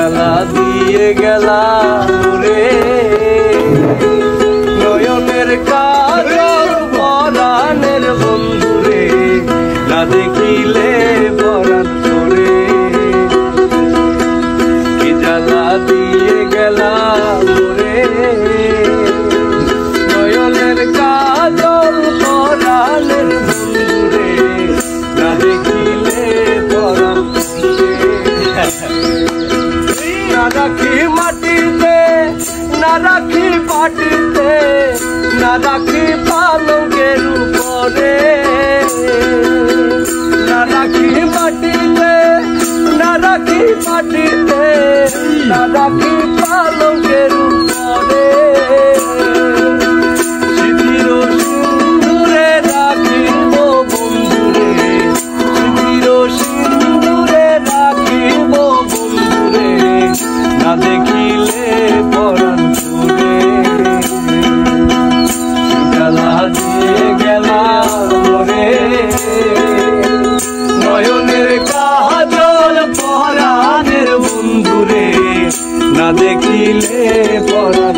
জ্বালা দিয়ে গেলা রে নয়নের কাজল পরাণের বন্ধুরে না দেখিলে পরাণ করে কি জ্বালা দিয়ে গেলা রে নয়নের কাজল পরাণের বন্ধুরে না দেখিলে পরাণ না রাখি মাটিতে না রাখি পাটিতে না রাখি পালঙ্কের উপরে না রাখি মাটিতে না রাখি পাটিতে না রাখি পালঙ্কের উপরে স্মৃতির সিন্দুরে রাখিব বন্ধুরে স্মৃতির সিন্দুরে রাখিব বন্ধুরে না দেখিলে পরাণ করে জ্বালা দিয়ে গেলা রে নয়নের কাজল পরাণের বন্ধুরে না দেখিলে পরাণ